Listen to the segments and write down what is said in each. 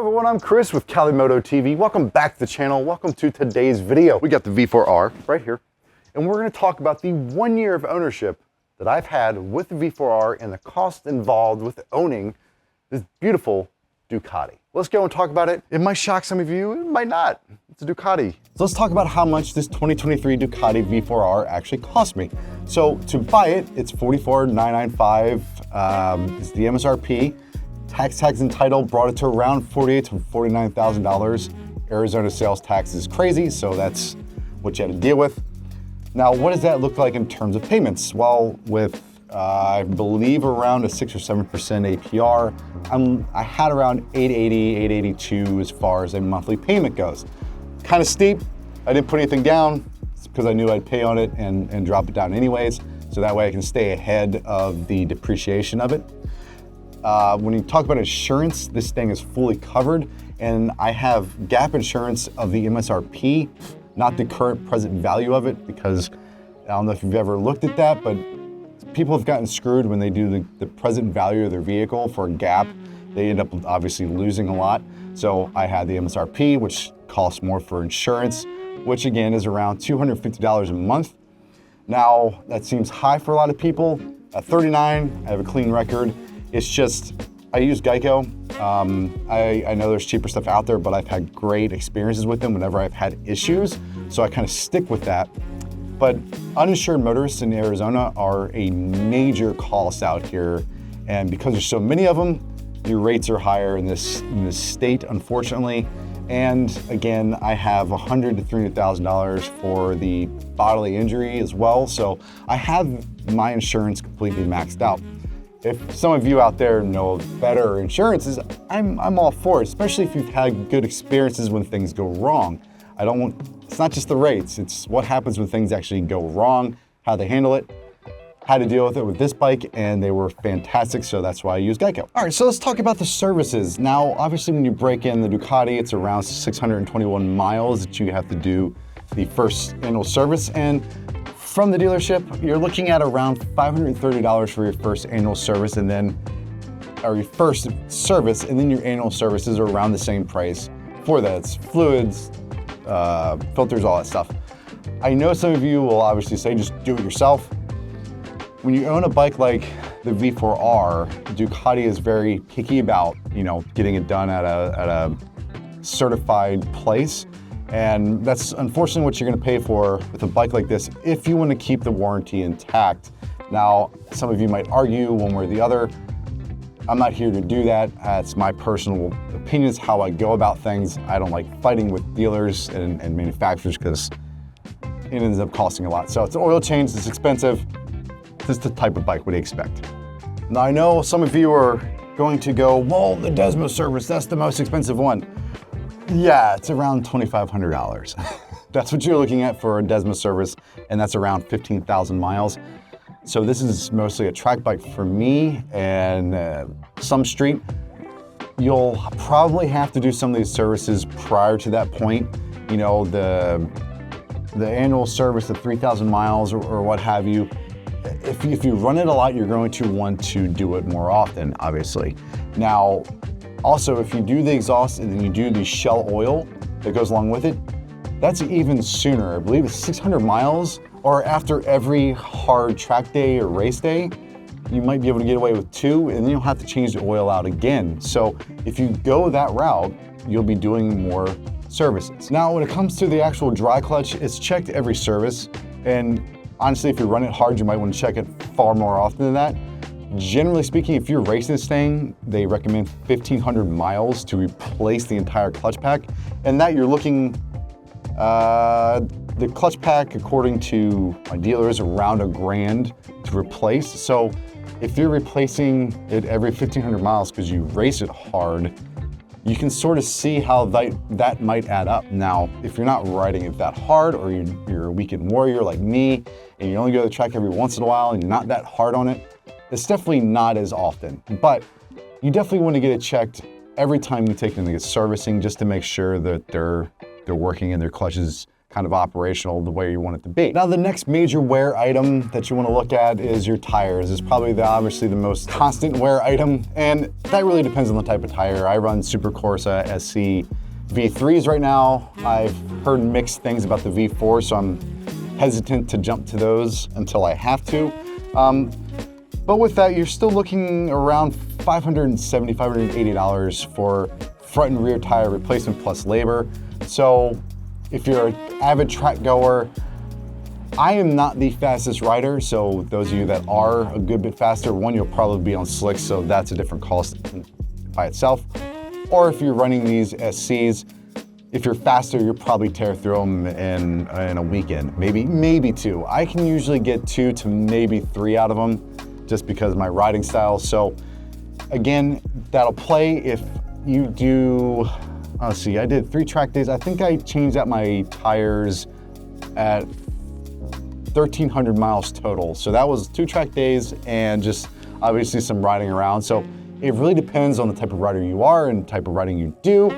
everyone, I'm Chris with Cali Moto TV. Welcome back to the channel. Welcome to today's video. We got the V4R right here, and we're going to talk about the 1 year of ownership that I've had with the V4R and the cost involved with owning this beautiful Ducati. Let's go and talk about it. It might shock some of you, it might not. It's a Ducati. So let's talk about how much this 2023 Ducati V4R actually cost me. So to buy it, it's $44,995. It's the MSRP. Tax and title brought it to around $48,000 to $49,000. Arizona sales tax is crazy, so that's what you have to deal with. Now, what does that look like in terms of payments? Well, with I believe around a 6 or 7% APR, I had around $880, $882 as far as a monthly payment goes. Kind of steep. I didn't put anything down because I knew I'd pay on it and drop it down anyways, so that way I can stay ahead of the depreciation of it. When you talk about insurance, this thing is fully covered, and I have gap insurance of the MSRP, not the current present value of it, because I don't know if you've ever looked at that, but people have gotten screwed when they do the present value of their vehicle for a gap. They end up obviously losing a lot. So I had the MSRP, which costs more for insurance, which again is around $250 a month. Now, that seems high for a lot of people. At 39, I have a clean record. It's just, I use Geico. I know there's cheaper stuff out there, but I've had great experiences with them whenever I've had issues, so I kind of stick with that. But uninsured motorists in Arizona are a major cost out here, and because there's so many of them, your rates are higher in this state, unfortunately. And again, I have $100,000 to $300,000 for the bodily injury as well, so I have my insurance completely maxed out. If some of you out there know of better insurances, I'm all for it, especially if you've had good experiences when things go wrong. It's not just the rates, it's what happens when things actually go wrong, how they handle it. Had to deal with it with this bike, and they were fantastic, so that's why I use Geico. All right, so let's talk about the services. Now, obviously when you break in the Ducati, it's around 621 miles that you have to do the first annual service, and from the dealership, you're looking at around $530 for your first annual service, or your first service, and then your annual services are around the same price for that. It's fluids, filters, all that stuff. I know some of you will obviously say just do it yourself. When you own a bike like the V4R, Ducati is very picky about, getting it done at a certified place. And that's unfortunately what you're going to pay for with a bike like this if you want to keep the warranty intact. Now, some of you might argue one way or the other. I'm not here to do that. It's my personal opinion, it's how I go about things. I don't like fighting with dealers and manufacturers because it ends up costing a lot. So it's an oil change, it's expensive. This is the type of bike, what do you expect? Now, I know some of you are going to go, well, the Desmo service, that's the most expensive one. Yeah, it's around $2,500. That's what you're looking at for a Desmo service, and that's around 15,000 miles. So this is mostly a track bike for me, and some street. You'll probably have to do some of these services prior to that point. The annual service of 3,000 miles or what have you. If you run it a lot, you're going to want to do it more often, obviously. Now, also, if you do the exhaust and then you do the shell oil that goes along with it, that's even sooner. I believe it's 600 miles, or after every hard track day or race day, you might be able to get away with 2, and then you'll have to change the oil out again. So if you go that route, you'll be doing more services. Now, when it comes to the actual dry clutch, it's checked every service, and honestly, if you run it hard, you might want to check it far more often than that. Generally speaking, if you're racing this thing, they recommend 1,500 miles to replace the entire clutch pack. And that you're looking, the clutch pack, according to my dealer, is around $1,000 to replace. So if you're replacing it every 1,500 miles because you race it hard, you can sort of see how that might add up. Now, if you're not riding it that hard, or you're a weekend warrior like me, and you only go to the track every once in a while and you're not that hard on it, it's definitely not as often. But you definitely want to get it checked every time you take it into servicing, just to make sure that they're working and their clutch is kind of operational the way you want it to be. Now, the next major wear item that you want to look at is your tires. It's probably obviously the most constant wear item, and that really depends on the type of tire. I run Super Corsa SC V3s right now. I've heard mixed things about the V4, so I'm hesitant to jump to those until I have to. But with that, you're still looking around $570, $580 for front and rear tire replacement plus labor. So if you're an avid track goer, I am not the fastest rider, so those of you that are a good bit faster, one, you'll probably be on slicks, so that's a different cost by itself. Or if you're running these SCs, if you're faster, you'll probably tear through them in a weekend, maybe two. I can usually get 2 to maybe 3 out of them just because of my riding style. So again, that'll play if you do, let's see, I did 3 track days. I think I changed out my tires at 1,300 miles total. So that was 2 track days and just obviously some riding around. So it really depends on the type of rider you are and type of riding you do.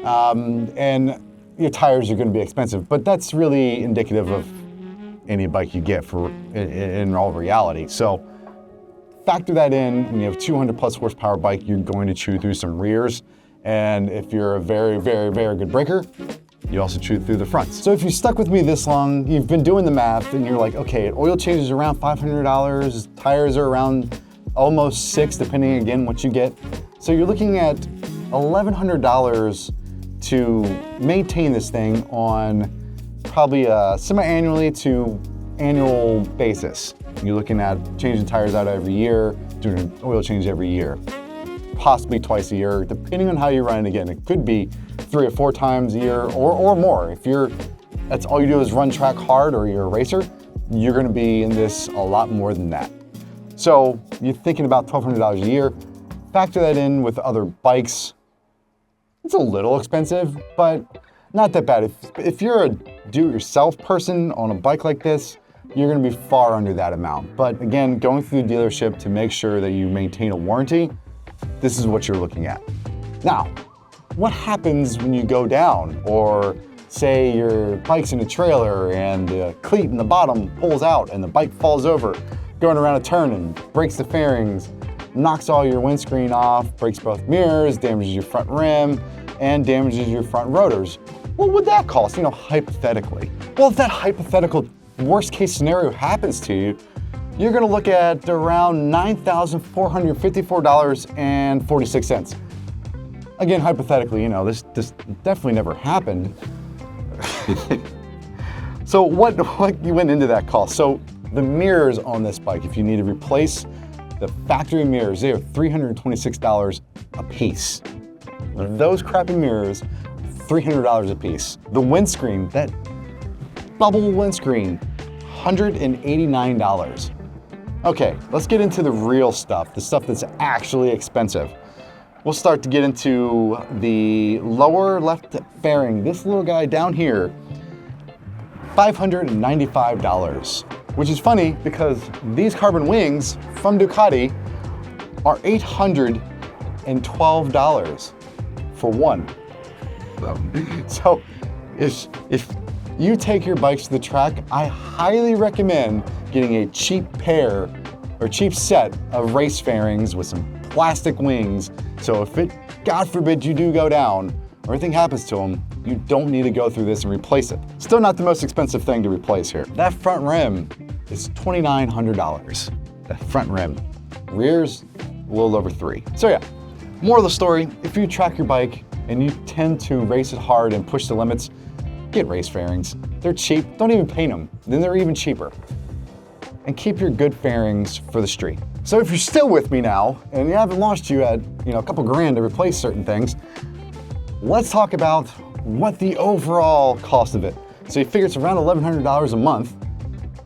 And your tires are going to be expensive, but that's really indicative of any bike you get in all reality. So factor that in. When you have 200 plus horsepower bike, you're going to chew through some rears. And if you're a very, very, very good braker, you also chew through the fronts. So if you stuck with me this long, you've been doing the math and you're like, okay, oil change is around $500, tires are around almost $600, depending again what you get. So you're looking at $1,100 to maintain this thing on probably a semi-annually to annual basis. You're looking at changing tires out every year, doing an oil change every year, possibly twice a year, depending on how you're running. Again, it could be 3 or 4 times a year or more. If that's all you do is run track hard or you're a racer, you're gonna be in this a lot more than that. So you're thinking about $1,200 a year. Factor that in with other bikes. It's a little expensive, but not that bad. If you're a do-it-yourself person on a bike like this, you're gonna be far under that amount. But again, going through the dealership to make sure that you maintain a warranty, this is what you're looking at. Now, what happens when you go down? Or say your bike's in a trailer and the cleat in the bottom pulls out and the bike falls over, going around a turn and breaks the fairings, knocks all your windscreen off, breaks both mirrors, damages your front rim, and damages your front rotors. What would that cost, hypothetically? Well, if that hypothetical worst case scenario happens to you, you're gonna look at around $9,454.46. Again, hypothetically, this definitely never happened. So what went into that cost? So the mirrors on this bike, if you need to replace the factory mirrors, they are $326 a piece. Those crappy mirrors, $300 a piece. The windscreen, that bubble windscreen, $189. Okay, let's get into the real stuff, the stuff that's actually expensive. We'll start to get into the lower left fairing. This little guy down here, $595, which is funny because these carbon wings from Ducati are $812 for one. So if you take your bikes to the track, I highly recommend getting a cheap pair or cheap set of race fairings with some plastic wings. So if God forbid you do go down or anything happens to them, you don't need to go through this and replace it. Still not the most expensive thing to replace here. That front rim is $2,900, that front rim. Rear's a little over $3,000. So yeah, moral of the story, if you track your bike and you tend to race it hard and push the limits, get race fairings. They're cheap, don't even paint them, then they're even cheaper. And keep your good fairings for the street. So if you're still with me now, and you haven't lost you at a couple grand to replace certain things, let's talk about what the overall cost of it. So you figure it's around $1,100 a month,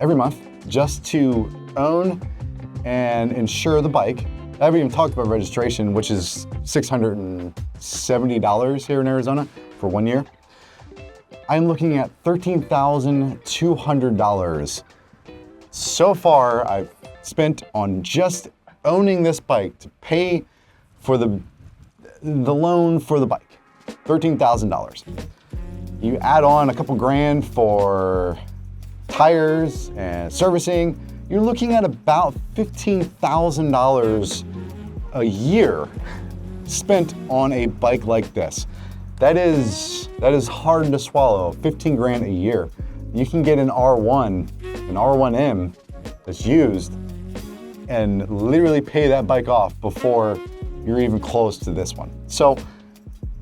every month, just to own and insure the bike. I haven't even talked about registration, which is $670 here in Arizona for 1 year. I'm looking at $13,200. So far, I've spent on just owning this bike to pay for the loan for the bike, $13,000. You add on a couple grand for tires and servicing, you're looking at about $15,000 a year spent on a bike like this. That is hard to swallow, 15 grand a year. You can get an R1M that's used and literally pay that bike off before you're even close to this one. So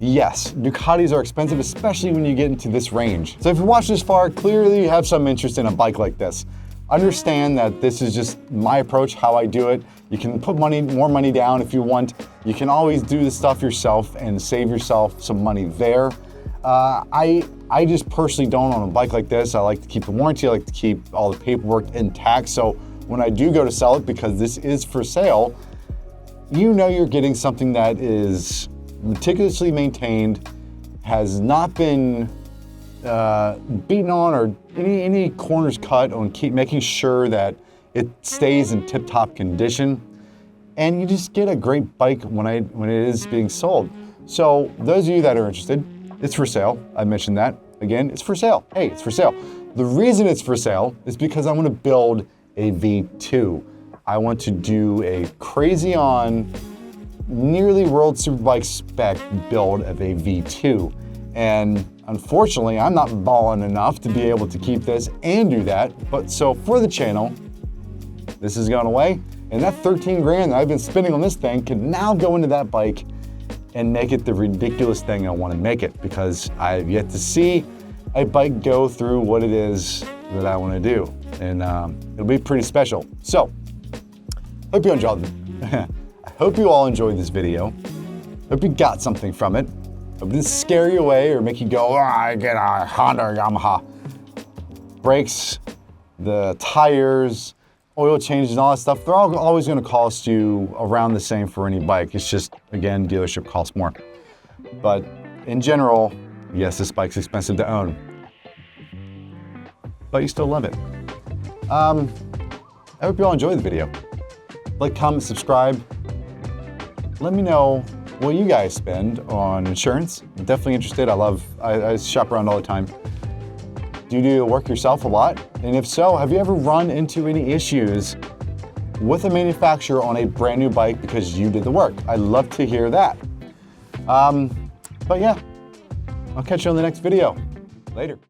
yes, Ducatis are expensive, especially when you get into this range. So if you watched this far, clearly you have some interest in a bike like this. Understand that this is just my approach, how I do it. You can put more money down if you want. You can always do the stuff yourself and save yourself some money there. I just personally don't own a bike like this. I like to keep the warranty, I like to keep all the paperwork intact. So when I do go to sell it, because this is for sale, you know you're getting something that is meticulously maintained, has not been beaten on or any corners cut on making sure that it stays in tip-top condition, and you just get a great bike when it is being sold. So those of you that are interested, it's for sale. I mentioned that. Again, it's for sale. Hey, it's for sale. The reason it's for sale is because I want to build a V2. I want to do a crazy on, nearly World Superbike spec build of a V2. And unfortunately, I'm not balling enough to be able to keep this and do that. But so for the channel, this is going away. And that 13 grand that I've been spending on this thing can now go into that bike and make it the ridiculous thing I want to make it, because I've yet to see a bike go through what it is that I want to do. And it'll be pretty special. So, hope you enjoyed it. I hope you all enjoyed this video. Hope you got something from it. Hope it didn't scare you away or make you go, I get a Honda or Yamaha. Brakes, the tires, oil changes and all that stuff, they're all always going to cost you around the same for any bike. It's just, again, dealership costs more. But in general, yes, this bike's expensive to own, but you still love it. I hope you all enjoyed the video. Like, comment, subscribe. Let me know what you guys spend on insurance. I'm definitely interested. I shop around all the time. Do you do the work yourself a lot? And if so, have you ever run into any issues with a manufacturer on a brand new bike because you did the work? I'd love to hear that. But yeah, I'll catch you on the next video. Later.